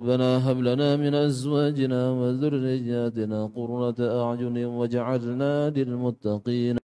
ربنا هب لنا من أزواجنا وذرياتنا قرة أعين واجعلنا للمتقين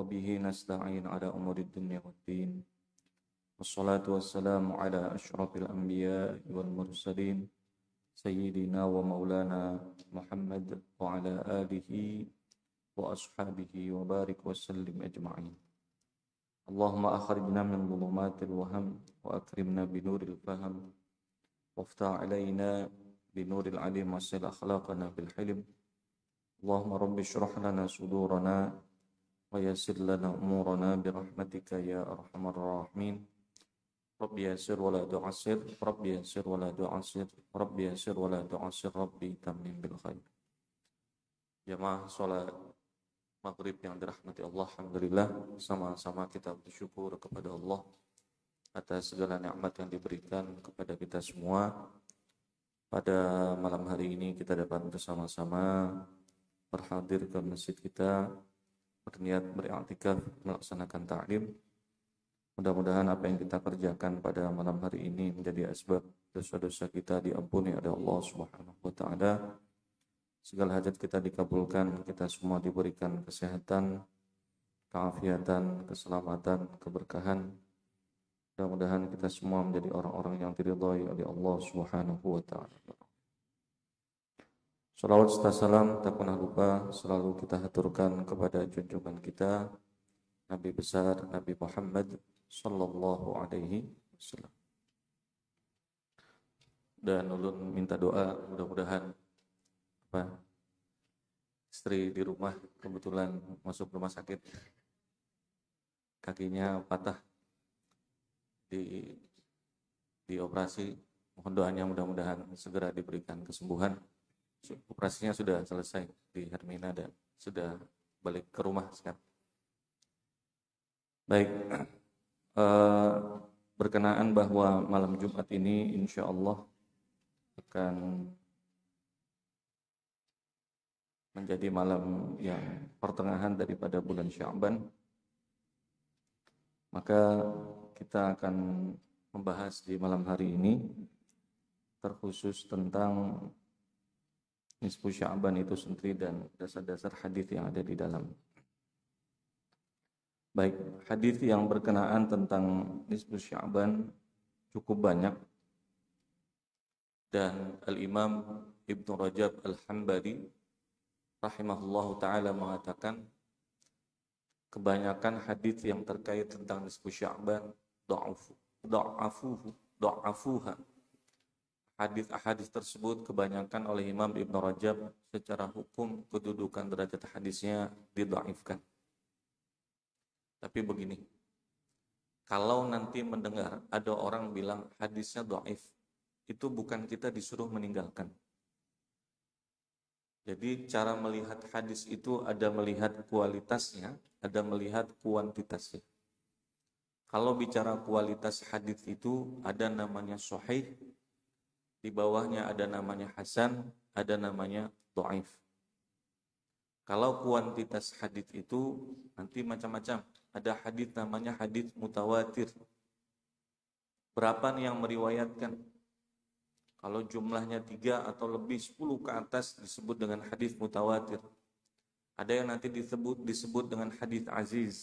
وبه نستعين على أمور الدنيا والدين والصلاة والسلام على أشرف الأنبياء والمرسلين سيدنا ومولانا محمد وعلى آله وأصحابه وبارك وسلم أجمعين. اللهم أخرجنا من ظلمات الوهم وأكرمنا بنور الفهم وافتح علينا بنور العلم وسل أخلاقنا بالحلم. اللهم رب اشرح لنا صدورنا ويسر لنا أمورنا برحمتك يا أرحم الراحمين. رب يسر ولا تعسر رب يسر ولا تعسر رب يسر ولا تعسر ربي تمم بالخير. Jamaah salat maghrib yang dirahmati Allah, alhamdulillah, sama-sama kita bersyukur kepada Allah atas segala nikmat yang diberikan kepada kita semua. Pada malam hari ini kita dapat bersama-sama berhadir ke masjid kita, berniat beriktikaf melaksanakan ta'lim. Mudah-mudahan apa yang kita kerjakan pada malam hari ini menjadi asbab dosa-dosa kita diampuni oleh Allah Subhanahu wa taala. Segala hajat kita dikabulkan, kita semua diberikan kesehatan, keafiatan, keselamatan, keberkahan. Mudah-mudahan kita semua menjadi orang-orang yang diridhai oleh Allah Subhanahu wa taala. Shalawat serta salam tak pernah lupa selalu kita haturkan kepada junjungan kita Nabi besar Nabi Muhammad sallallahu alaihi wasallam. Dan ulun minta doa mudah-mudahan istri di rumah kebetulan masuk rumah sakit, kakinya patah, di operasi. Mohon doanya mudah-mudahan segera diberikan kesembuhan. Operasinya sudah selesai di Hermina dan sudah balik ke rumah sekarang. Baik, berkenaan bahwa malam Jumat ini insya Allah akan menjadi malam yang pertengahan daripada bulan Sya'ban, maka kita akan membahas di malam hari ini terkhusus tentang nisfu Sya'ban itu sendiri dan dasar-dasar hadis yang ada di dalam. Baik, hadis yang berkenaan tentang nisfu Sya'ban cukup banyak, dan Al-Imam Ibnu Rajab Al-Hambali rahimahullahu ta'ala mengatakan kebanyakan hadis yang terkait tentang nisfu Sya'ban da'afuha. Hadis tersebut kebanyakan oleh Imam Ibnu Rajab secara hukum kedudukan derajat hadisnya didhaifkan. Tapi begini, kalau nanti mendengar ada orang bilang hadisnya dhaif, itu bukan kita disuruh meninggalkan. Jadi cara melihat hadis itu ada melihat kualitasnya, ada melihat kuantitasnya. Kalau bicara kualitas hadis itu ada namanya sahih, di bawahnya ada namanya hasan, ada namanya dhaif. Kalau kuantitas hadis itu nanti macam-macam. Ada hadis namanya hadis mutawatir. Berapa nih yang meriwayatkan? Kalau jumlahnya 3 atau lebih 10 ke atas disebut dengan hadis mutawatir. Ada yang nanti disebut dengan hadis aziz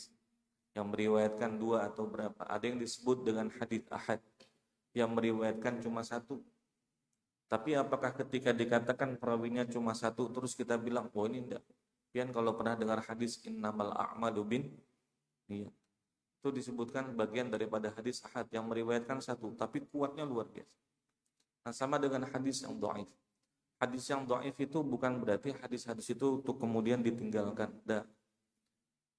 yang meriwayatkan 2 atau berapa. Ada yang disebut dengan hadis ahad yang meriwayatkan cuma 1. Tapi apakah ketika dikatakan perawinya cuma 1 terus kita bilang, oh ini enggak. Pian kalau pernah dengar hadis innamal a'malu binniyat, itu disebutkan bagian daripada hadis ahad yang meriwayatkan 1 tapi kuatnya luar biasa. Nah, sama dengan hadis yang dhaif. Hadis yang dhaif itu bukan berarti hadis-hadis itu untuk kemudian ditinggalkan. Dah.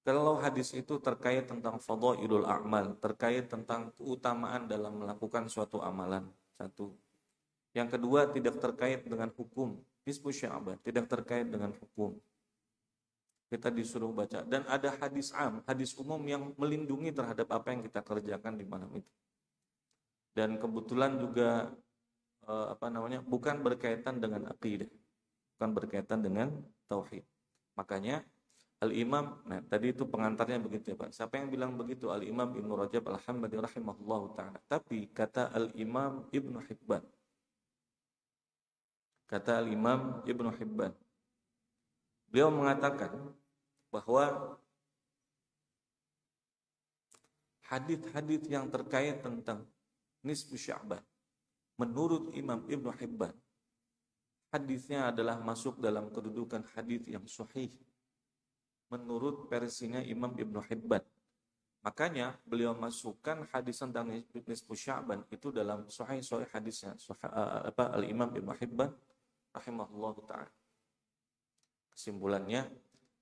Kalau hadis itu terkait tentang fadhailul a'mal, terkait tentang keutamaan dalam melakukan suatu amalan, 1. Yang kedua, tidak terkait dengan hukum, nisfu Sya'ban, tidak terkait dengan hukum. Kita disuruh baca. Dan ada hadis hadis umum yang melindungi terhadap apa yang kita kerjakan di malam itu. Dan kebetulan juga bukan berkaitan dengan aqidah, bukan berkaitan dengan tauhid. Makanya Al-Imam, tadi itu pengantarnya begitu ya Pak. Siapa yang bilang begitu? Al-Imam Ibnu Rajab Al-Hambali rahimahullahu ta'ala. Tapi kata Al-Imam Ibnu Hibban, beliau mengatakan bahwa hadits-hadits yang terkait tentang nisfu Sya'ban. Menurut Imam Ibnu Hibban, hadisnya adalah masuk dalam kedudukan hadis yang sahih. Menurut versinya Imam Ibnu Hibban. Makanya beliau masukkan hadis tentang nisfu Sya'ban itu dalam sahih hadisnya Al-Imam Ibnu Hibban rahimahullahu ta'ala. Kesimpulannya,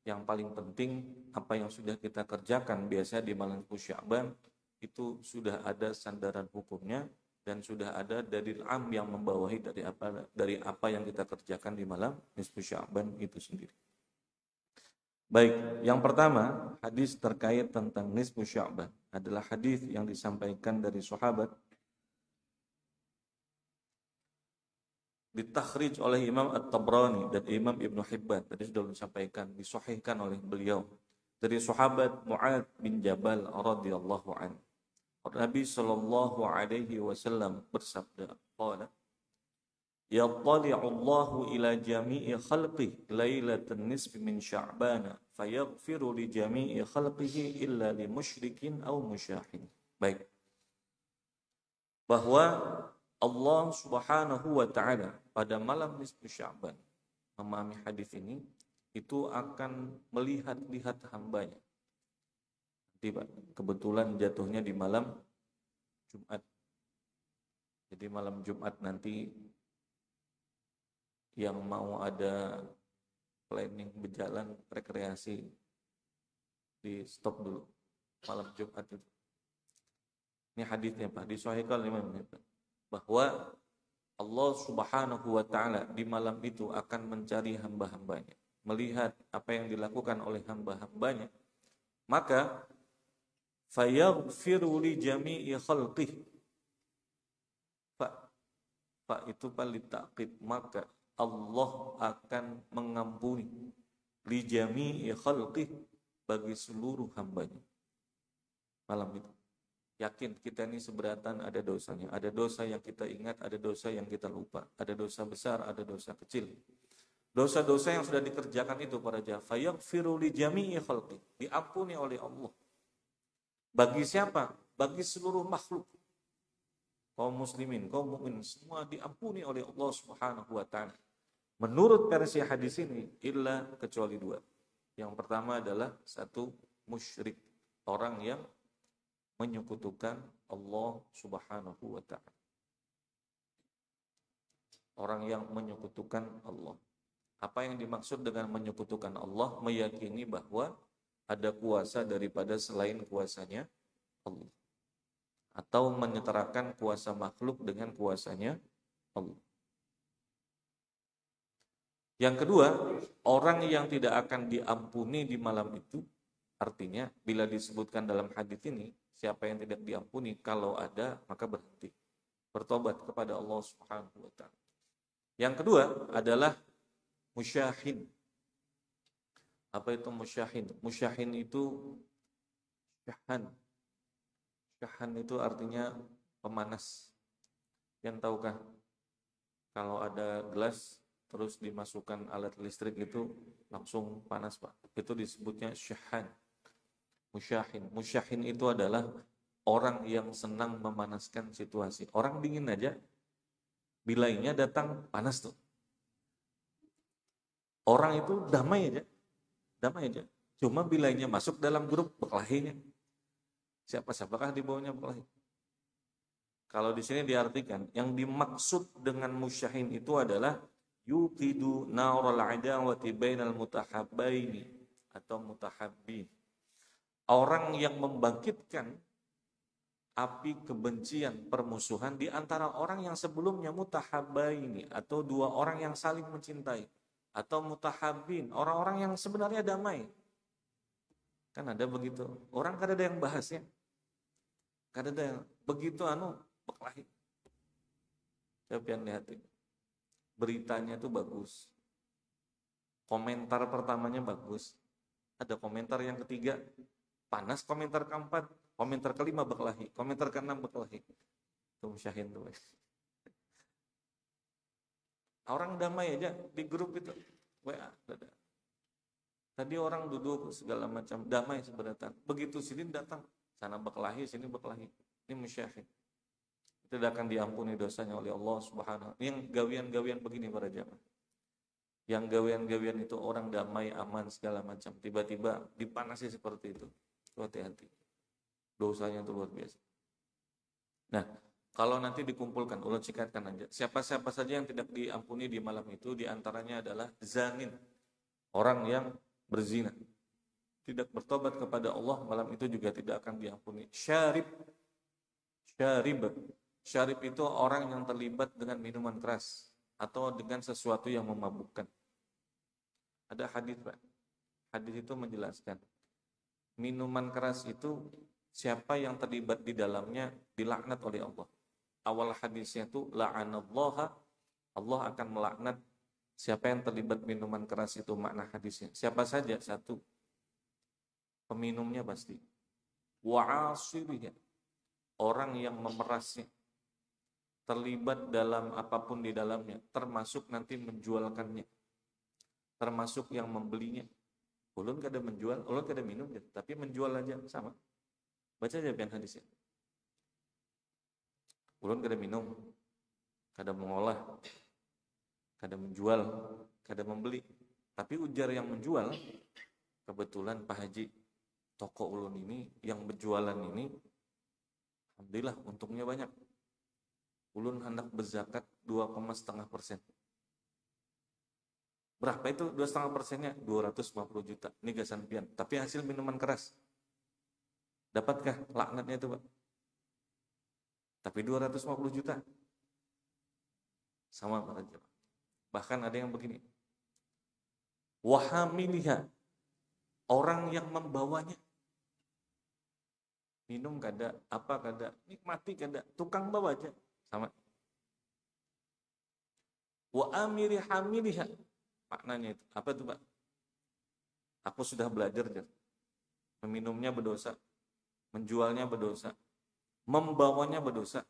yang paling penting apa yang sudah kita kerjakan biasa di malam nisfu Sya'ban itu sudah ada sandaran hukumnya dan sudah ada dalil am yang membawahi dari apa yang kita kerjakan di malam nisfu Sya'ban itu sendiri. Baik, yang pertama hadis terkait tentang nisfu Sya'ban adalah hadis yang disampaikan dari sahabat, ditakhrij oleh Imam At-Tabrani dan Imam Ibnu Hibban. Tadi sudah disampaikan, disahihkan oleh beliau dari sahabat Mu'adz bin Jabal radhiyallahu anhu. Nabi sallallahu alaihi wasallam bersabda, qala yattali'u Allahu ila jami'i khalqihi lailatan nisfi min Sya'ban fayaghfiru li jami'i khalqihi illa li musyrikin aw musyahin. Baik. Bahwa Allah Subhanahu wa taala pada malam nisfu Sya'ban, memahami hadis ini, itu akan melihat-lihat hambanya. Kebetulan jatuhnya di malam Jumat. Jadi malam Jumat nanti yang mau ada planning berjalan rekreasi di stop dulu malam Jumat itu. Ini hadisnya Pak, disahihkan oleh Imam Ibnu, bahwa Allah Subhanahu wa taala di malam itu akan mencari hamba-hambanya, melihat apa yang dilakukan oleh hamba-hambanya, maka fayaghfiru li jami'i khalqihi. Fa itu paling takkid, maka Allah akan mengampuni li jami'i khalqihi, bagi seluruh hambanya malam itu. Yakin kita ini seberatan ada dosanya. Ada dosa yang kita ingat, ada dosa yang kita lupa. Ada dosa besar, ada dosa kecil. Dosa-dosa yang sudah dikerjakan itu para jamaah, fayaghfiru li jami'i khalqi, diampuni oleh Allah. Bagi siapa? Bagi seluruh makhluk. Kaum muslimin, kaum mukmin, semua diampuni oleh Allah Subhanahu wa taala. Menurut versi hadis ini, illa kecuali dua. Yang pertama adalah satu musyrik, orang yang menyekutukan Allah Subhanahu wa ta'ala. Orang yang menyekutukan Allah. Apa yang dimaksud dengan menyekutukan Allah? Meyakini bahwa ada kuasa daripada selain kuasanya Allah. Atau menyetarakan kuasa makhluk dengan kuasanya Allah. Yang kedua, orang yang tidak akan diampuni di malam itu, artinya bila disebutkan dalam hadis ini, siapa yang tidak diampuni, kalau ada maka berhenti, bertobat kepada Allah Subhanahu wa taala. Yang kedua adalah musyahin. Apa itu musyahin? Musyahin itu syahan. Syahan itu artinya pemanas. Yang tahukah kalau ada gelas terus dimasukkan alat listrik itu langsung panas, Pak? Itu disebutnya syahan. Musyahin. Musyahin itu adalah orang yang senang memanaskan situasi. Orang dingin aja, bilainya datang panas tuh. Orang itu damai aja. Cuma bilainya masuk dalam grup berkelahinya. Siapa-siapakah di bawahnya berkelahi? Kalau di sini diartikan, yang dimaksud dengan musyahin itu adalah yuqidu naral adawati bainal mutahabbaini atau mutahabbin. Orang yang membangkitkan api kebencian, permusuhan di antara orang yang sebelumnya mutahabbaini atau dua orang yang saling mencintai, atau mutahabbin, orang-orang yang sebenarnya damai. Kan ada begitu. Orang kan ada yang bahasnya. Kan ada yang begitu berkelahi. Saya pengen lihatin. Beritanya itu bagus. Komentar pertamanya bagus. Ada komentar yang ketiga panas, komentar keempat, komentar kelima berkelahi, komentar keenam berkelahi. Itu musyahin tuh. Orang damai aja di grup itu. WA. Tadi orang duduk segala macam damai sebenarnya. Begitu sini datang Sana berkelahi, sini berkelahi. Ini musyahid. Tidak akan diampuni dosanya oleh Allah Subhanahu. Yang gawian-gawian begini para jamaah. Yang gawian-gawian itu orang damai, aman, segala macam. Tiba-tiba dipanasi seperti itu. Hati-hati. Dosanya itu luar biasa. Nah, kalau nanti dikumpulkan, ulun sikatkan aja. Siapa-siapa saja yang tidak diampuni di malam itu, diantaranya adalah zanin. Orang yang berzina. Tidak bertobat kepada Allah, malam itu juga tidak akan diampuni. Syarib. Syarib itu orang yang terlibat dengan minuman keras atau dengan sesuatu yang memabukkan. Ada hadis, Pak. Hadis itu menjelaskan minuman keras itu siapa yang terlibat di dalamnya dilaknat oleh Allah. Awal hadisnya itu la'anallaha, Allah akan melaknat siapa yang terlibat minuman keras itu, makna hadisnya. Siapa saja? Satu, peminumnya pasti. Wa'asiriha, orang yang memerasnya, terlibat dalam apapun di dalamnya, termasuk nanti menjualkannya, termasuk yang membelinya. Ulun kada menjual, ulun kada minum, tapi menjual aja sama. Baca aja pian hadisnya. Ulun kada minum, kada mengolah, kada menjual, kada membeli. Tapi ujar yang menjual, kebetulan Pak Haji, toko ulun ini, yang berjualan ini, alhamdulillah untungnya banyak. Ulun hendak berzakat 2,5%. Berapa itu 2,5%-nya? 250 juta. Ini gasan pian. Tapi hasil minuman keras. Dapatkah laknatnya itu, Pak? Tapi 250 juta. Sama para jemaah. Bahkan ada yang begini. Wahamiliha, orang yang membawanya. Minum kada, apa kada, nikmati kada, tukang bawa aja. Sama. Wa amiri hamiliha, maknanya itu. Apa itu, Pak? Aku sudah belajar, meminumnya berdosa, menjualnya berdosa, membawanya berdosa.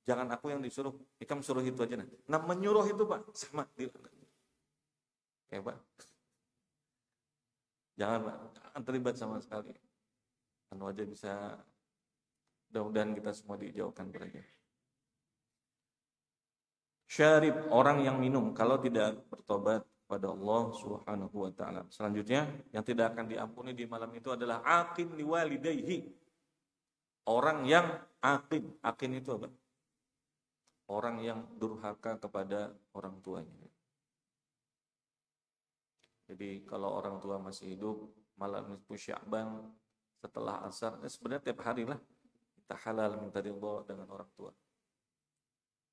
Jangan aku yang disuruh, ikam suruh itu aja. Nah, menyuruh itu, Pak, sama. Pak. Jangan, Pak, jangan terlibat sama sekali. Anu aja bisa, mudah-mudahan kita semua dijauhkan mereka. Syarib, orang yang minum kalau tidak bertobat pada Allah Subhanahu wa taala. Selanjutnya, yang tidak akan diampuni di malam itu adalah aqin liwalidayhi. Orang yang aqin. Aqin itu apa? Orang yang durhaka kepada orang tuanya. Jadi kalau orang tua masih hidup, malam nisfu Sya'ban setelah asar, sebenarnya tiap hari lah kita halal minta ridho dengan orang tua.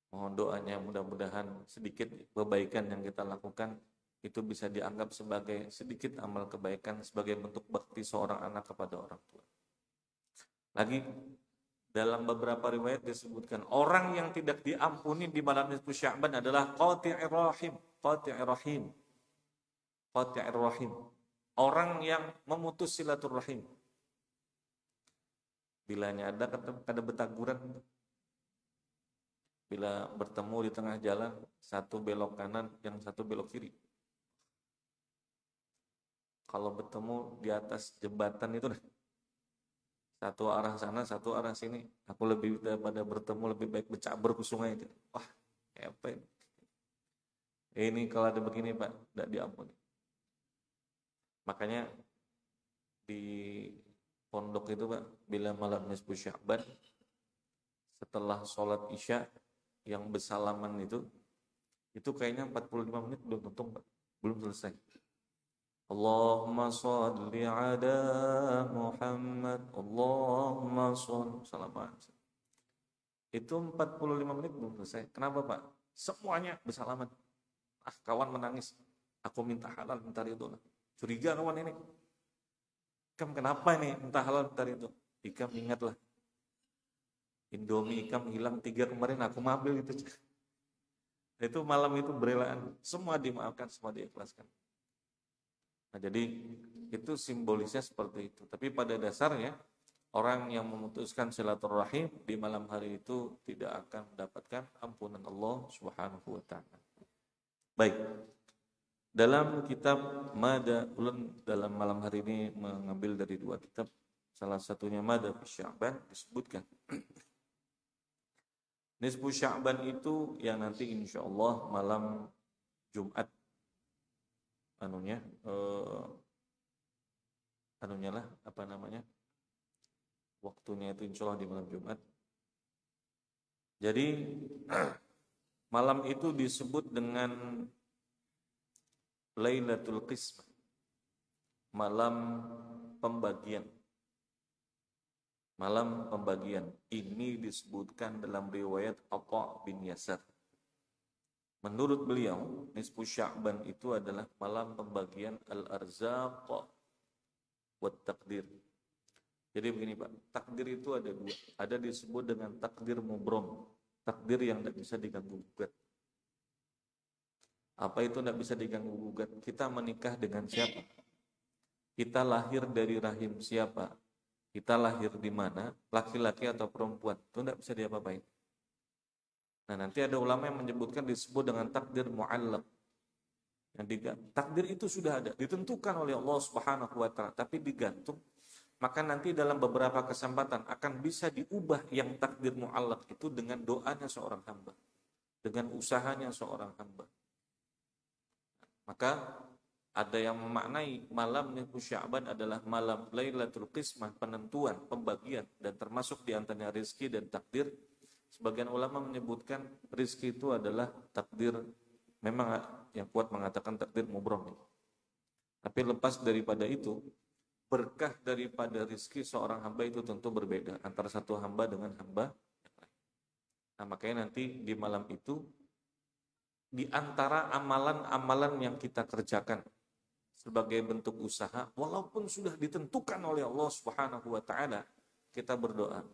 Mohon doanya, mudah-mudahan sedikit kebaikan yang kita lakukan itu bisa dianggap sebagai sedikit amal kebaikan, sebagai bentuk bakti seorang anak kepada orang tua. Lagi dalam beberapa riwayat disebutkan orang yang tidak diampuni di malam nisfu Sya'ban adalah qati'ir rahim, qati'ir rahim, qati'ir rahim, orang yang memutus silaturahim. Bilanya ada betaguran, bila bertemu di tengah jalan, satu belok kanan, yang satu belok kiri. Kalau bertemu di atas jembatan itu, satu arah sana, satu arah sini. Aku lebih daripada bertemu, lebih baik bercabur ke sungai itu. Wah, apa ini? Ini kalau ada begini, Pak, tidak diampuni. Makanya di pondok itu, Pak, bila malam nisfu Sya'ban, setelah sholat Isya, yang bersalaman itu kayaknya 45 menit belum tuntung, Pak. Belum selesai. Allahumma sholli ala Muhammad, Allahumma sholli salaman. Itu 45 menit belum selesai. Kenapa, Pak? Semuanya bersalaman. Kawan menangis. Aku minta halal, minta ridho. Curiga kawan ini. Ikam kenapa ini minta halal, minta ridho? Ikam ingatlah. Indomie ikam hilang 3 kemarin, aku ambil itu. Itu malam itu berelaan, semua dimaafkan, semua diikhlaskan. Nah, jadi itu simbolisnya seperti itu. Tapi pada dasarnya orang yang memutuskan silaturahim di malam hari itu tidak akan mendapatkan ampunan Allah Subhanahu wa taala. Baik. Dalam kitab Mada, ulun dalam malam hari ini mengambil dari 2 kitab. salah satunya madhab Sya'ban disebutkan. Nisfu Sya'ban itu yang nanti insya Allah malam Jumat anunya lah apa namanya, waktunya itu insya Allah di malam Jumat. Jadi malam itu disebut dengan Lailatul Qismah, malam pembagian. Malam pembagian ini disebutkan dalam riwayat Atha bin Yasar. Menurut beliau, nisfu Sya'ban itu adalah malam pembagian al-arzaq wa takdir. Jadi begini Pak, takdir itu ada dua. Ada disebut dengan takdir mubrom, takdir yang tidak bisa diganggu gugat. Apa itu tidak bisa diganggu gugat? Kita menikah dengan siapa? Kita lahir dari rahim siapa? Kita lahir di mana? Laki-laki atau perempuan? Itu tidak bisa diapa-apain. Nah, nanti ada ulama yang menyebutkan disebut dengan takdir mu'allaq. Takdir itu sudah ada, ditentukan oleh Allah Subhanahu wa taala, tapi digantung. Maka nanti dalam beberapa kesempatan akan bisa diubah yang takdir mu'allaq itu dengan doanya seorang hamba, dengan usahanya seorang hamba. Maka ada yang memaknai malam nisfu Sya'ban adalah malam Lailatul Qismah, penentuan, pembagian, dan termasuk di antaranya rizki dan takdir. Sebagian ulama menyebutkan rizki itu adalah takdir, memang yang kuat mengatakan takdir mubrom. Tapi lepas daripada itu, berkah daripada rizki seorang hamba itu tentu berbeda antara satu hamba dengan hamba yang lain. Nah, makanya nanti di malam itu, di antara amalan-amalan yang kita kerjakan sebagai bentuk usaha, walaupun sudah ditentukan oleh Allah Subhanahu wa taala, kita berdoa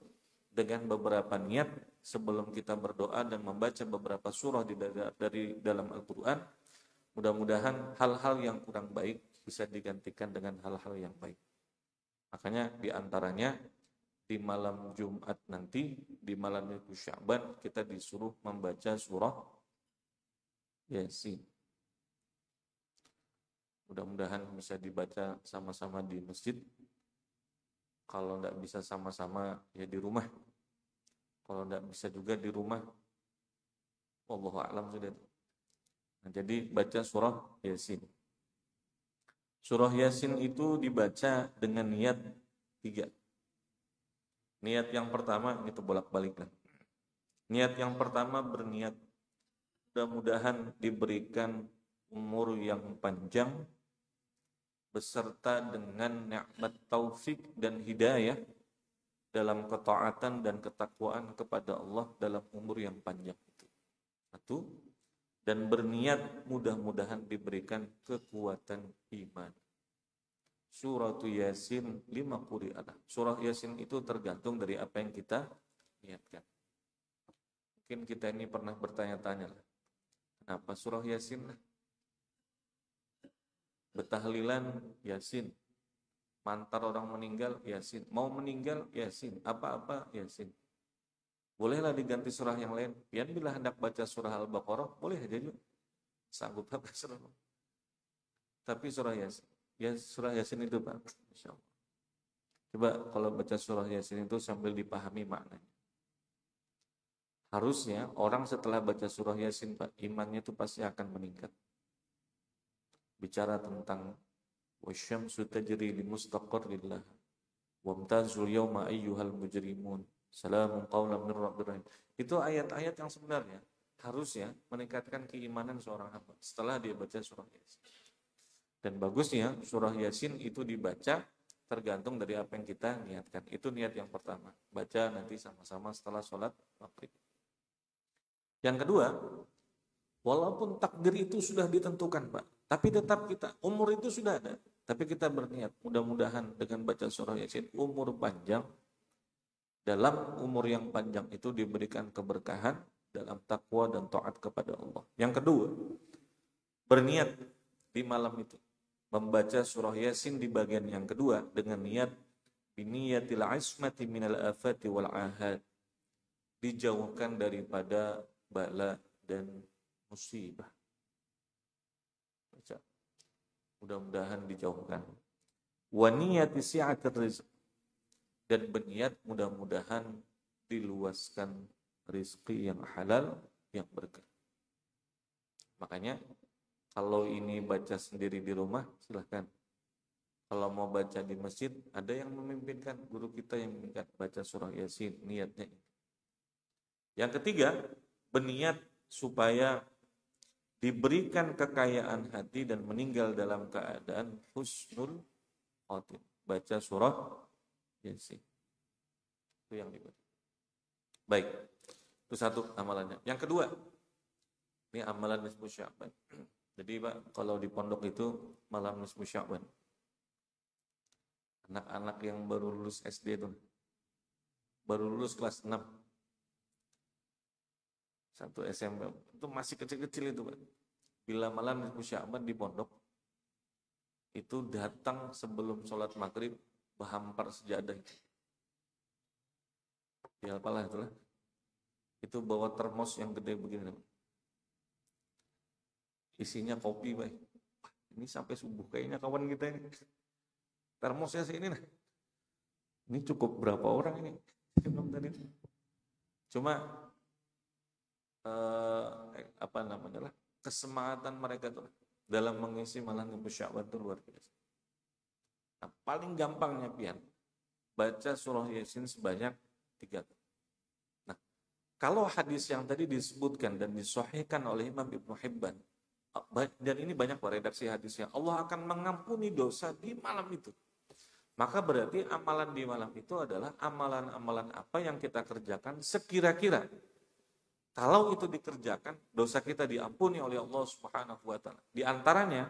dengan beberapa niat sebelum kita berdoa dan membaca beberapa surah dari dalam Al-Qur'an. Mudah-mudahan hal-hal yang kurang baik bisa digantikan dengan hal-hal yang baik. Makanya di antaranya di malam Jumat nanti, di malam nisfu Sya'ban, kita disuruh membaca surah Yasin. Mudah-mudahan bisa dibaca sama-sama di masjid. Kalau tidak bisa sama-sama ya di rumah. Kalau tidak bisa juga di rumah, wallahu a'lam sudah. Nah, jadi baca surah Yasin. Surah Yasin itu dibaca dengan niat 3. Niat yang pertama, ini bolak-balik lah. Niat yang pertama berniat mudah-mudahan diberikan umur yang panjang beserta dengan nikmat taufik dan hidayah dalam ketaatan dan ketakwaan kepada Allah dalam umur yang panjang itu. Satu, dan berniat mudah-mudahan diberikan kekuatan iman. Surah Yasin 5 quri'ah. Surah Yasin itu tergantung dari apa yang kita niatkan. Mungkin kita ini pernah bertanya-tanya lah, kenapa surah Yasin lah? Bertahlilan Yasin, mantar orang meninggal Yasin, mau meninggal Yasin, apa-apa Yasin. Bolehlah diganti surah yang lain. Pian bila hendak baca surah Al-Baqarah, boleh aja juga. Sanggup apa surah. Tapi surah Yasin, ya surah Yasin itu Pak, Insya Allah. Coba kalau baca surah Yasin itu sambil dipahami maknanya. Harusnya orang setelah baca surah Yasin Pak, imannya itu pasti akan meningkat. Bicara tentang wasyamsu tajri li mustaqarrin laha wamtazul yawma ayyuhal mujrimun salamun qawlan min rabbir rahim. Itu ayat-ayat yang sebenarnya harusnya meningkatkan keimanan seorang hamba setelah dia baca surah Yasin. Dan bagusnya surah Yasin itu dibaca tergantung dari apa yang kita niatkan. Itu niat yang pertama. Baca nanti sama-sama setelah sholat maghrib. Yang kedua, walaupun takdir itu sudah ditentukan Pak, tapi tetap kita, umur itu sudah ada, tapi kita berniat mudah-mudahan dengan baca surah Yasin umur panjang. Dalam umur yang panjang itu diberikan keberkahan dalam takwa dan taat kepada Allah. Yang kedua, berniat di malam itu membaca surah Yasin di bagian yang kedua dengan niat biniyatil ismati minal afati wal ahad, dijauhkan daripada bala dan musibah. Baca. Mudah-mudahan dijauhkan. Wa niyati si'atir rizq, dan berniat mudah-mudahan diluaskan rizki yang halal, yang berkah. Makanya kalau ini baca sendiri di rumah, silahkan. Kalau mau baca di masjid, ada yang memimpinkan, guru kita yang memimpinkan baca surah Yasin, niatnya. Yang ketiga, berniat supaya diberikan kekayaan hati dan meninggal dalam keadaan husnul khotimah. Baca surah Yasin. Itu yang dibaca. Baik, itu satu amalannya. Yang kedua, ini amalan nisfu Sya'ban. Jadi Pak, kalau di pondok itu malam nisfu Sya'ban. Anak-anak yang baru lulus SD itu, baru lulus kelas 6, satu SMP, itu masih kecil-kecil itu Pak. Bila malam nisfu Sya'ban di pondok, itu datang sebelum sholat maghrib, berhampar sejadah itu. Ya apalah itulah. Itu bawa termos yang gede begini. Isinya kopi, Pak. Ini sampai subuh kayaknya kawan kita ini. Termosnya sini nah. Ini cukup berapa orang ini? Cuma apa namanya lah, kesemangatan mereka tuh dalam mengisi malam nisfu Sya'ban itu luar biasa. Nah, paling gampangnya pian baca surah Yasin sebanyak 3 kali. Nah, kalau hadis yang tadi disebutkan dan disahihkan oleh Imam Ibnu Hibban, dan ini banyak redaksi hadisnya, Allah akan mengampuni dosa di malam itu. Maka berarti amalan di malam itu adalah amalan-amalan apa yang kita kerjakan sekira-kira. Kalau itu dikerjakan, dosa kita diampuni oleh Allah Subhanahu wa taala. Di antaranya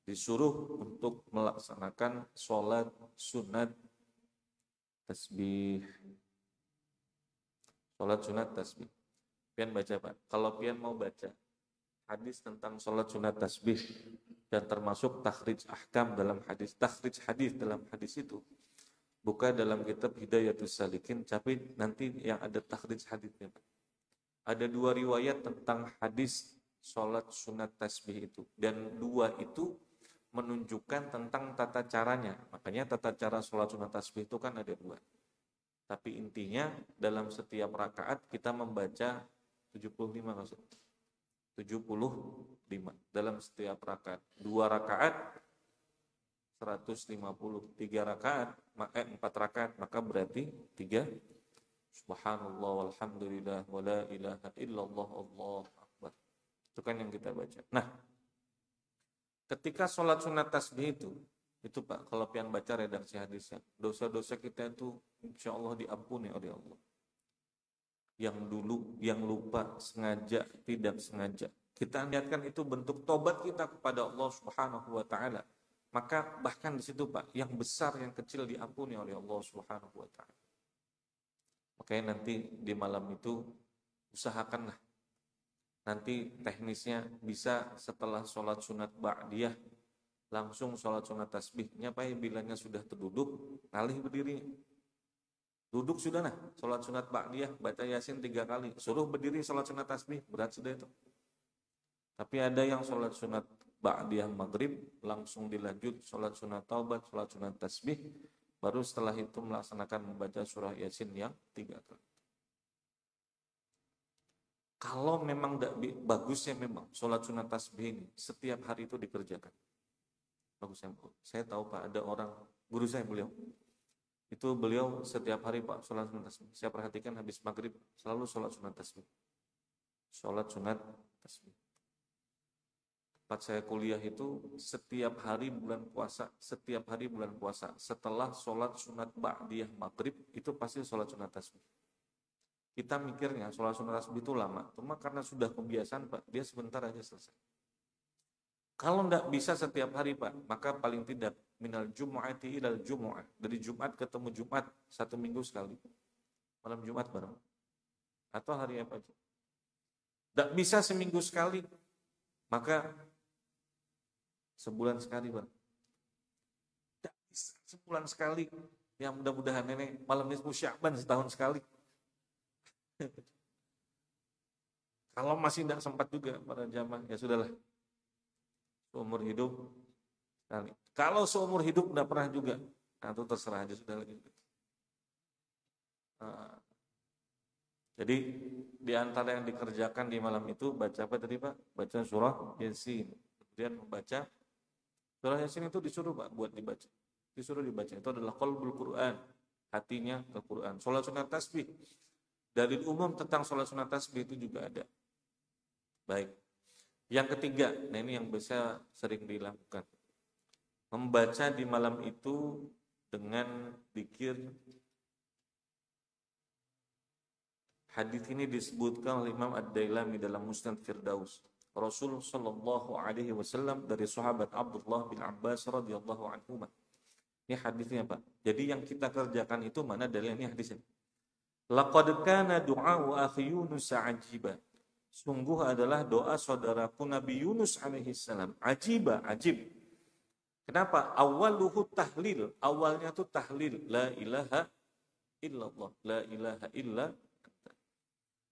disuruh untuk melaksanakan sholat sunat tasbih. Sholat sunat tasbih. Pian baca Pak. Kalau pian mau baca hadis tentang sholat sunat tasbih dan termasuk takhrij ahkam dalam hadis, takhrij hadis dalam hadis itu, buka dalam kitab Hidayatus Salikin, tapi nanti yang ada takhrij hadisnya. Ada 2 riwayat tentang hadis sholat sunat tasbih itu, dan 2 itu menunjukkan tentang tata caranya. Makanya tata cara sholat sunat tasbih itu kan ada 2. Tapi intinya dalam setiap rakaat kita membaca 75 maksud. 75 dalam setiap rakaat. 2 rakaat 150, 3 rakaat 4 rakaat, maka berarti 3 subhanallah walhamdulillah wala ilaha illallah Allahu akbar. Itu kan yang kita baca. Nah, ketika sholat sunat tasbih itu Pak, kalau pian baca redaksi hadisnya, dosa-dosa kita itu insya Allah diampuni oleh Allah. Yang dulu, yang lupa, sengaja, tidak sengaja, kita niatkan itu bentuk tobat kita kepada Allah Subhanahu wa taala. Maka bahkan di situ Pak, yang besar, yang kecil diampuni oleh Allah Subhanahu wa taala. Makanya nanti di malam itu usahakanlah nanti teknisnya bisa setelah sholat sunat ba'diyah langsung sholat sunat tasbihnya Pak, bilanya sudah terduduk, ngalih berdiri. Duduk sudah nah, sholat sunat ba'diyah, baca Yasin 3 kali, suruh berdiri sholat sunat tasbih, berat sudah itu. Tapi ada yang sholat sunat ba'diyah maghrib, langsung dilanjut sholat sunat taubat, sholat sunat tasbih, baru setelah itu melaksanakan membaca surah Yasin yang 3 kali. Kalau memang bagusnya memang sholat sunat tasbih ini setiap hari itu dikerjakan. Bagusnya, saya tahu Pak, ada orang, guru saya beliau, itu beliau setiap hari Pak sholat sunat tasbih. Saya perhatikan habis maghrib selalu sholat sunat tasbih. Sholat sunat tasbih. Tempat saya kuliah itu setiap hari bulan puasa, setelah sholat sunat ba'diyah maghrib itu pasti sholat sunat tasbih. Kita mikirnya sholat sunat tasbih itu lama, cuma karena sudah kebiasaan Pak, dia sebentar aja selesai. Kalau tidak bisa setiap hari Pak, maka paling tidak minal jumu'ati ilal jumu'ah, dari Jumat ketemu Jumat 1 minggu sekali, malam Jumat bareng, atau hari apa aja. Tidak bisa seminggu sekali, maka sebulan sekali Pak. Tidak bisa sebulan sekali, yang mudah-mudahan nenek malam nisfu Sya'ban setahun sekali. Kalau masih tidak sempat juga para jamaah, ya sudahlah. Seumur hidup sekali. Kalau seumur hidup tidak pernah juga, nah itu terserah aja sudah lagi. Nah, jadi di antara yang dikerjakan di malam itu baca apa tadi Pak? Baca surah Yasin. Kemudian membaca surah Yasin itu disuruh Pak buat dibaca. Disuruh dibaca. Itu adalah qalbul Quran, hatinya ke Quran. Salat sunat tasbih. Dalil umum tentang salat sunat tasbih itu juga ada. Baik. Yang ketiga, nah ini yang bisa sering dilakukan. Membaca di malam itu dengan zikir. Hadis ini disebutkan oleh Imam Ad-Dailami dalam Musnad Firdaus. Rasul sallallahu alaihi wasallam dari sahabat Abdullah bin Abbas radhiyallahu anhu. Ini hadisnya Pak. Jadi yang kita kerjakan itu mana dalilnya? Ini hadisnya. Laqad kana du'a'u akhi Yunus ajiba. Sungguh adalah doa saudaraku Nabi Yunus alaihi salam. Ajiba, ajib. Kenapa? Awaluhu tahlil. Awalnya itu tahlil. La ilaha illallah. La ilaha illa.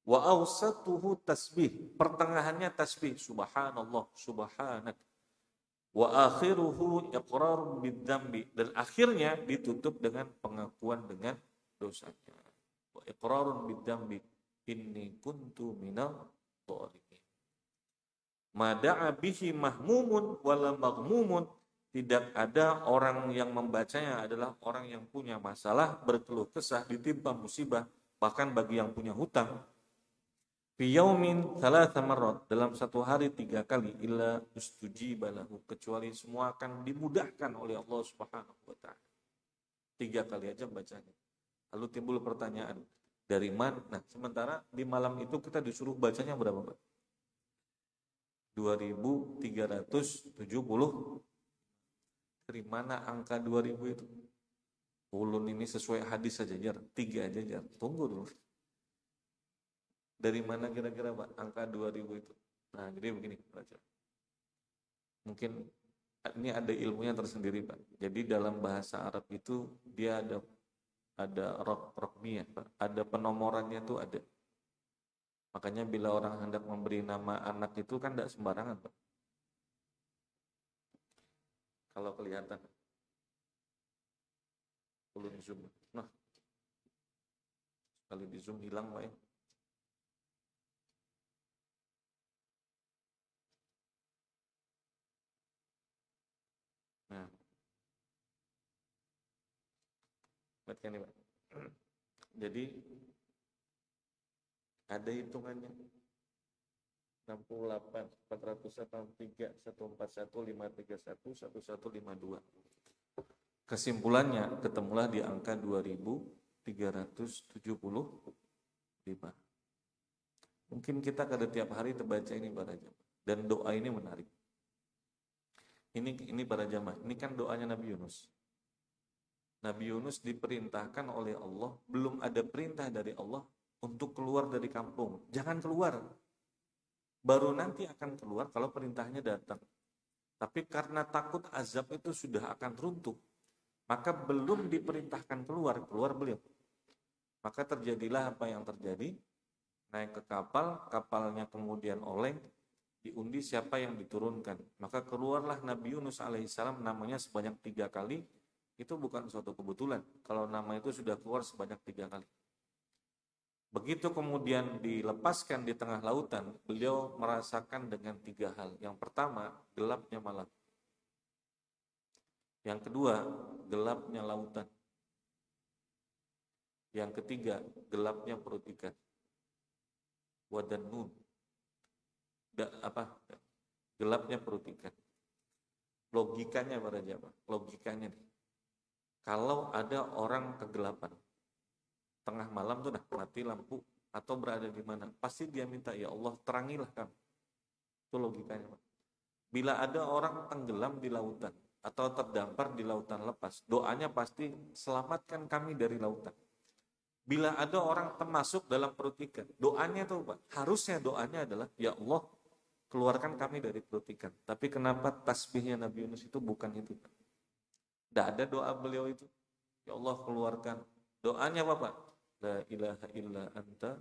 Wa awsatuhu tasbih. Pertengahannya tasbih. Subhanallah. Subhanak. Wa akhiruhu iqrar bidzambi. Dan akhirnya ditutup dengan pengakuan dengan dosanya. Wa iqrarun bidzambi. Inni kuntu minal dhalimin. Mada'a bihi mahmumun wala maghmumun. Tidak ada orang yang membacanya adalah orang yang punya masalah, berkeluh kesah, ditimpa musibah, bahkan bagi yang punya hutang. Fi yaumin thalatha marrat, dalam satu hari 3 kali, illa ustujiba lahu, kecuali semua akan dimudahkan oleh Allah Subhanahu wa taala. 3 kali aja bacanya. Lalu timbul pertanyaan, dari mana? Nah, sementara di malam itu kita disuruh bacanya berapa, Pak? 2370. Dari mana angka 2000 itu? Ulun ini sesuai hadis saja, Jar. 3 aja, Jar. Tunggu dulu. Dari mana kira-kira Pak angka 2000 itu? Nah, jadi begini, baca. Mungkin ini ada ilmunya tersendiri, Pak. Jadi dalam bahasa Arab itu dia ada rokmiyah, Pak. Ada penomorannya itu ada. Makanya bila orang hendak memberi nama anak itu kan tidak sembarangan, Pak. Kalau kelihatan. Ulun zoom. Nah, sekali di zoom hilang, Pak ya. Nah, lihat ini Pak. Jadi ada hitungannya. 68, 483, 141, 531, 1152. Kesimpulannya ketemulah di angka 2375. Mungkin kita kada tiap hari terbaca ini para jamaah. Dan doa ini menarik. Ini para jamaah, ini kan doanya Nabi Yunus. Nabi Yunus diperintahkan oleh Allah, belum ada perintah dari Allah untuk keluar dari kampung. Jangan keluar. Baru nanti akan keluar kalau perintahnya datang. Tapi karena takut azab itu sudah akan runtuh, maka belum diperintahkan keluar beliau. Maka terjadilah apa yang terjadi. Naik ke kapal, kapalnya kemudian oleng, diundi siapa yang diturunkan. Maka keluarlah Nabi Yunus alaihissalam, namanya sebanyak 3 kali. Itu bukan suatu kebetulan kalau nama itu sudah keluar sebanyak 3 kali. Begitu kemudian dilepaskan di tengah lautan, beliau merasakan dengan 3 hal. Yang pertama, gelapnya malam. Yang kedua, gelapnya lautan. Yang ketiga, gelapnya perut ikan. Wadanun. Gelapnya perut ikan. Logikanya para jamaah, logikanya nih. Kalau ada orang kegelapan, tengah malam tuh mati lampu atau berada di mana, pasti dia minta, ya Allah terangilah kami. Itu logikanya, Pak. Bila ada orang tenggelam di lautan atau terdampar di lautan lepas, doanya pasti selamatkan kami dari lautan. Bila ada orang termasuk dalam perut ikan, doanya tuh Pak, harusnya doanya adalah, ya Allah keluarkan kami dari perut ikan. Tapi kenapa tasbihnya Nabi Yunus itu bukan itu, Pak? Tidak ada doa beliau itu, ya Allah keluarkan. Doanya apa, Pak? La ilaha illa anta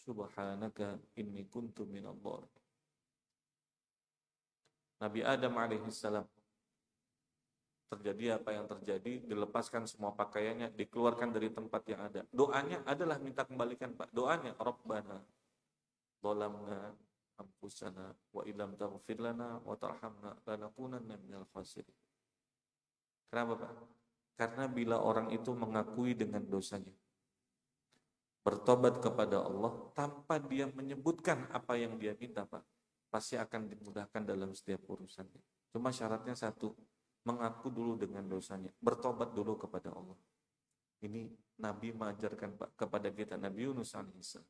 subhanaka inni kuntu minadh dhalimin. Nabi Adam alaihissalam terjadi apa yang terjadi, dilepaskan semua pakaiannya, dikeluarkan dari tempat yang ada. Doanya adalah minta kembalikan, Pak. Doanya, Rabbana zalamna anfusana wa illam taghfir lana wa tarhamna lanakunanna minal khasirin. Kenapa, Pak? Karena bila orang itu mengakui dengan dosanya, bertobat kepada Allah tanpa dia menyebutkan apa yang dia minta, Pak, pasti akan dimudahkan dalam setiap urusannya. Cuma syaratnya satu, mengaku dulu dengan dosanya, bertobat dulu kepada Allah. Ini Nabi mengajarkan, Pak, kepada kita, Nabi Yunus alaihissalam.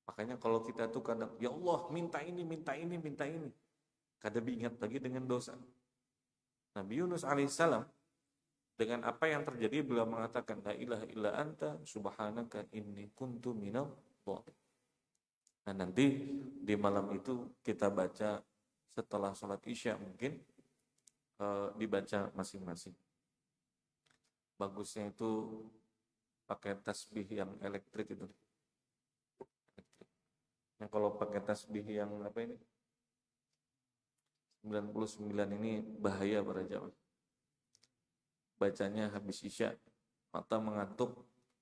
Makanya kalau kita tuh kadang, ya Allah minta ini, minta ini, minta ini, kadang ingat lagi dengan dosa. Nabi Yunus alaihissalam dengan apa yang terjadi beliau mengatakan, la ilaha illa anta subhanaka inni kuntu minadh dhalimin. Nah, nanti di malam itu kita baca setelah sholat isya mungkin dibaca masing-masing. Bagusnya itu pakai tasbih yang elektrik itu. Yang kalau pakai tasbih yang apa ini 99 ini bahaya para jamaah. Bacanya habis isya, mata mengantuk,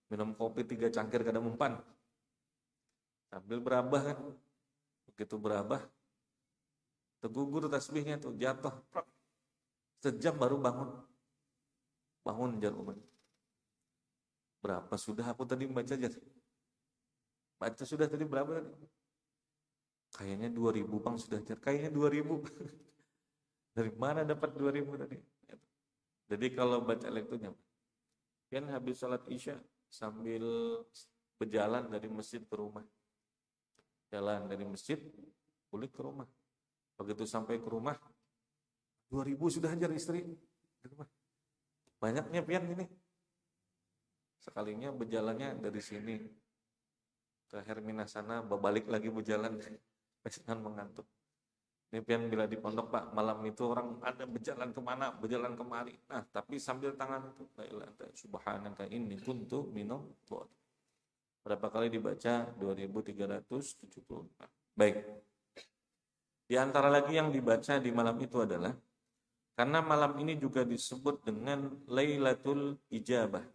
minum kopi 3 cangkir kada mempan. Sambil berabah kan. Begitu berabah, tergugur tasbihnya tuh, jatuh. Sejam baru bangun. Bangun jarum. Berapa sudah aku tadi membaca jar? Baca sudah tadi berapa tadi? Kayaknya 2000 Bang sudah jar. Kayaknya 2000. Dari mana dapat 2000 tadi? Jadi kalau baca elektroniknya, kan habis sholat isya sambil berjalan dari masjid ke rumah. Jalan dari masjid, balik ke rumah. Begitu sampai ke rumah, 2000 sudah hajar istri. Banyaknya pian ini. Sekalinya berjalannya dari sini ke Hermina sana, berbalik lagi berjalan. Jangan mengantuk. Ini pian bila di pondok, Pak, malam itu orang ada berjalan kemana, berjalan kemari. Nah, tapi sambil tangan itu, la ilaha illa subhanaka inni kuntu minadh dhalimin. Berapa kali dibaca? 2374. Baik. Di antara lagi yang dibaca di malam itu adalah, karena malam ini juga disebut dengan Lailatul Ijabah.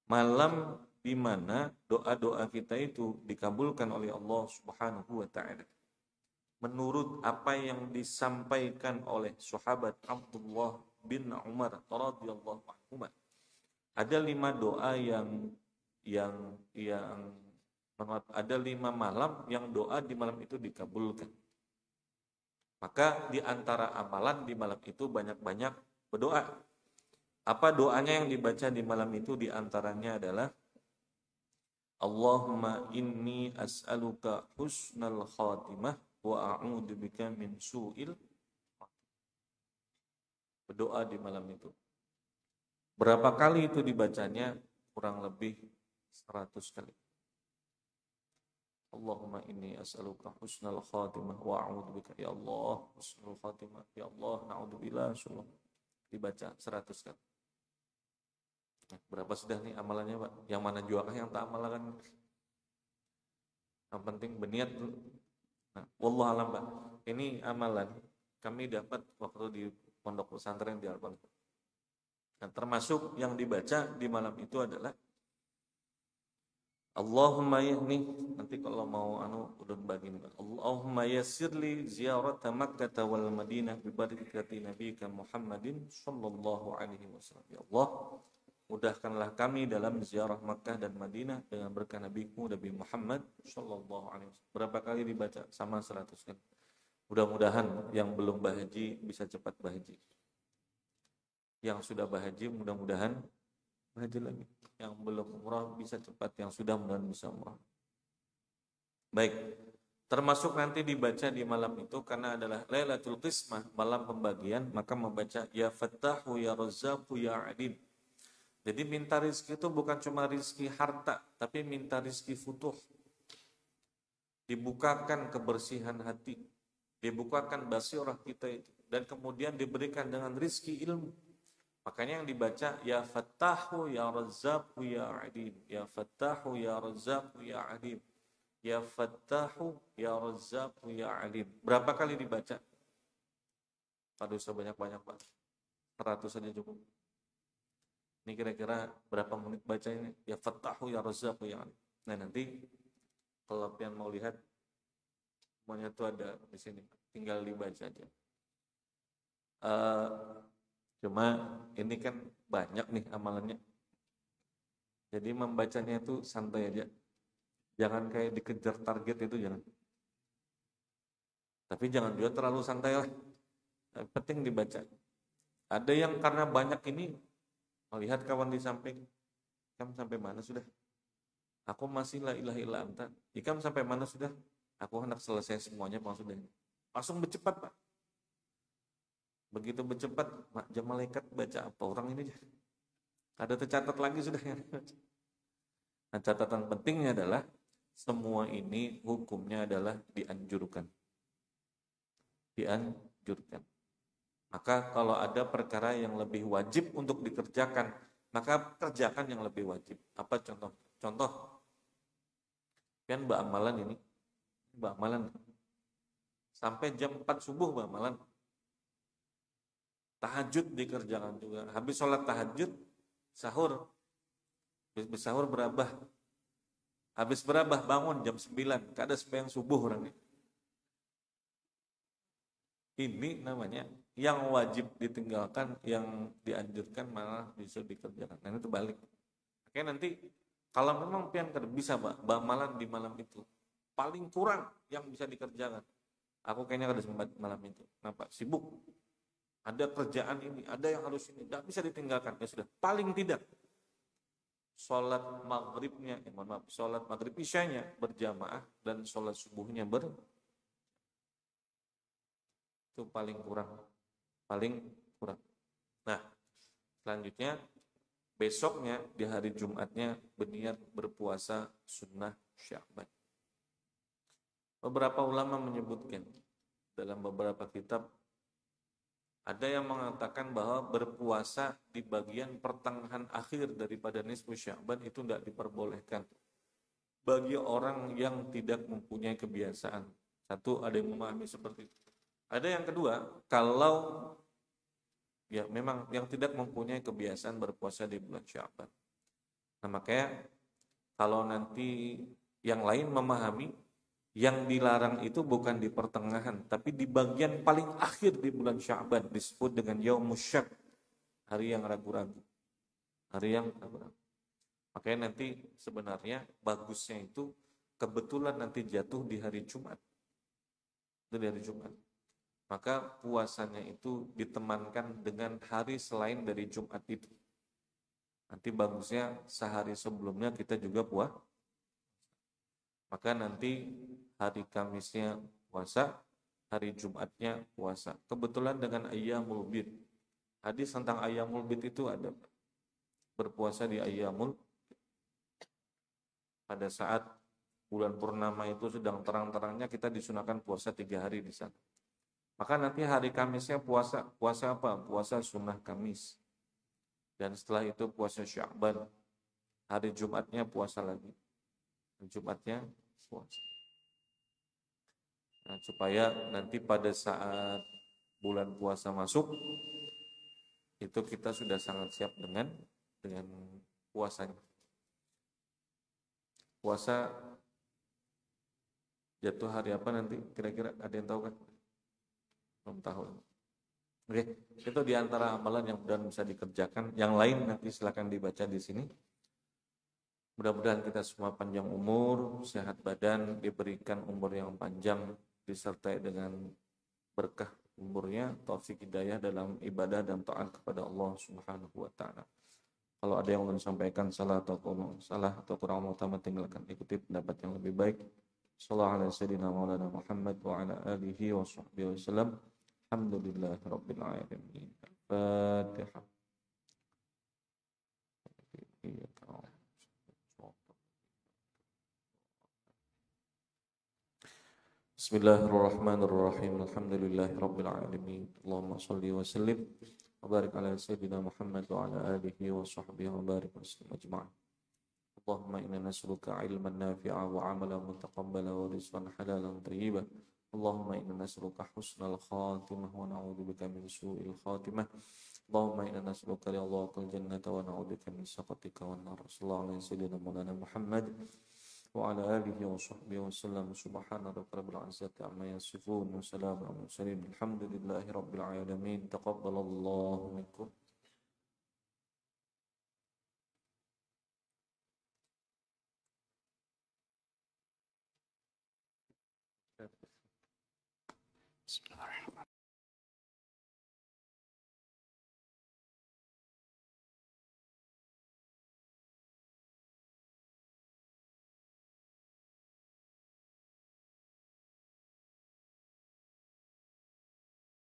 Malam di mana doa-doa kita itu dikabulkan oleh Allah Subhanahu wa taala. Menurut apa yang disampaikan oleh sahabat Abdullah bin Umar radhiyallahu anhu, ada 5 doa yang ada 5 malam yang doa di malam itu dikabulkan. Maka di antara amalan di malam itu banyak-banyak berdoa. Apa doanya yang dibaca di malam itu? Di antaranya adalah Allahumma inni as'aluka husnal khatimah wa a'udzubika min su'il. Berdoa di malam itu. Berapa kali itu dibacanya? Kurang lebih 100 kali. Allahumma inni as'aluka husnal khatimah wa a'udzubika, ya Allah, husnul khatimah, ya Allah, na'udzubillah, dibaca 100 kali. Nah, berapa sudah nih amalannya, Pak? Yang mana juakah yang tak amalkan? Yang penting berniat dulu. Nah, wallahu alam, Pak. Ini amalan kami dapat waktu di pondok pesantren di Al-Baqarah. Nah, termasuk yang dibaca di malam itu adalah Allahumma nih nanti kalau mau udah bagiin, Allahumma yassirli ziyarata Makkah wal Madinah bi barakati nabiyika Muhammadin sallallahu alaihi wasallam. Ya Allah, mudahkanlah kami dalam ziarah Makkah dan Madinah dengan berkah Nabiku Nabi Muhammad sallallahu alaihi wasallam. Berapa kali dibaca? Sama 100 kali. Mudah-mudahan yang belum berhaji bisa cepat berhaji. Yang sudah berhaji mudah-mudahan berhaji lagi. Yang belum umrah bisa cepat, yang sudah mudah-mudahan bisa umrah. Baik, termasuk nanti dibaca di malam itu karena adalah Lailatul Qismah, malam pembagian, maka membaca Ya Fattahu Ya Razzaqu Ya Alim. Jadi minta rizki itu bukan cuma rizki harta, tapi minta rizki futuh. Dibukakan kebersihan hati, dibukakan basirah kita itu, dan kemudian diberikan dengan rizki ilmu. Makanya yang dibaca Ya Fattahu Ya Razzaqu Ya Alim, Ya Fattahu Ya Razzaqu Ya Alim, Ya Fattahu Ya Razzaqu Ya Alim. Berapa kali dibaca? Aduh, sebanyak-banyak, Pak. 100 saja cukup. Ini kira-kira berapa menit baca ini? Ya Fattahu ya Razzaqu ya. Nah nanti kalau kalian mau lihat semuanya itu ada di sini, tinggal dibaca aja. Cuma ini kan banyak nih amalannya. Jadi membacanya itu santai aja. Jangan kayak dikejar target itu, jangan. Tapi jangan juga terlalu santai lah. Penting dibaca. Ada yang karena banyak ini melihat kawan di samping, "Ikam sampai mana sudah? Aku masih la ilaha illa anta. Ikam sampai mana sudah? Aku hendak selesai semuanya Pak sudah." Langsung bercepat Pak. Begitu bercepat, jam malaikat baca apa orang ini? Ada tercatat lagi sudah yang dibaca. Nah, catatan pentingnya adalah semua ini hukumnya adalah dianjurkan. Dianjurkan. Maka kalau ada perkara yang lebih wajib untuk dikerjakan, maka kerjakan yang lebih wajib. Apa contoh? Contoh, kan Mbak Amalan ini, Mbak Amalan sampai jam 4 subuh Mbak Amalan. Tahajud dikerjakan juga. Habis sholat tahajud, sahur. Habis sahur berabah. Habis berabah bangun jam 9. Kada sembahyang subuh orang ini. Ini namanya yang wajib ditinggalkan, yang dianjurkan malah bisa dikerjakan. Nah itu balik. Oke, nanti kalau memang pian bisa Mbak malam di malam itu paling kurang yang bisa dikerjakan. Aku kayaknya ada sempat malam itu. Kenapa? Sibuk. Ada kerjaan ini, ada yang harus ini, tidak bisa ditinggalkan. Ya sudah, paling tidak sholat maghribnya, sholat maghrib isyanya berjamaah dan sholat subuhnya itu paling kurang. Nah, selanjutnya besoknya di hari Jumatnya berniat berpuasa sunnah Sya'ban. Beberapa ulama menyebutkan dalam beberapa kitab, ada yang mengatakan bahwa berpuasa di bagian pertengahan akhir daripada nisfu Sya'ban itu tidak diperbolehkan bagi orang yang tidak mempunyai kebiasaan. Satu, ada yang memahami seperti itu. Ada yang kedua, kalau ya memang yang tidak mempunyai kebiasaan berpuasa di bulan Sya'ban. Nah makanya kalau nanti yang lain memahami yang dilarang itu bukan di pertengahan, tapi di bagian paling akhir di bulan Sya'ban, disebut dengan Yaumus Syak, hari yang ragu-ragu. Makanya nanti sebenarnya bagusnya itu kebetulan nanti jatuh di hari Jumat. Itu di hari Jumat. Maka puasanya itu ditemankan dengan hari selain dari Jumat itu. Nanti bagusnya sehari sebelumnya kita juga puasa. Maka nanti hari Kamisnya puasa, hari Jumatnya puasa. Kebetulan dengan Ayyamul Bid. Hadis tentang Ayyamul Bid itu ada. Berpuasa di Ayyamul pada saat bulan purnama itu sedang terang-terangnya, kita disunahkan puasa 3 hari di sana. Maka nanti hari Kamisnya puasa apa? Puasa sunnah Kamis. Dan setelah itu puasa Sya'ban. Hari Jumatnya puasa lagi. Jumatnya puasa. Nah, supaya nanti pada saat bulan puasa masuk itu kita sudah sangat siap dengan puasanya. Puasa jatuh hari apa nanti? Kira-kira ada yang tahu kan? Belum tahu. Oke, itu diantara amalan yang mudah bisa dikerjakan. Yang lain nanti silakan dibaca di sini. Mudah-mudahan kita semua panjang umur, sehat badan, diberikan umur yang panjang, disertai dengan berkah umurnya, taufik hidayah dalam ibadah dan taat kepada Allah Subhanahu wa taala. Kalau ada yang ingin sampaikan salah atau kurang utama, tinggalkan, ikuti pendapat yang lebih baik. Sallallahu alaihi wasallam maulana Muhammad wa ala alihi wa sahbihi wasallam. Alhamdulillahirabbil alamin. Fatihah. Bismillahirrahmanirrahim. Alhamdulillahirabbil alamin. Allahumma shalli wa sallim wa barik ala sayyidina Muhammad wa ala alihi wa sahbihi wa barik wasallam ajma'in. Allahumma inna nas'aluka ilman nafi'a wa 'amalan mutaqabbala wa rizqan halalan thayyiban اللهم إنا نسألك حسن الخاتمة ونعوذ بك من سوء الخاتمة. اللهم إنا نسألك رضاك الجنة ونعوذ بك من سخطك والنار. صلى الله على سيدنا مولانا محمد وعلى آله وصحبه وسلم. سبحان ربك رب العزة عما يصفون وسلام على المرسلين الحمد لله رب العالمين. تقبل الله منكم.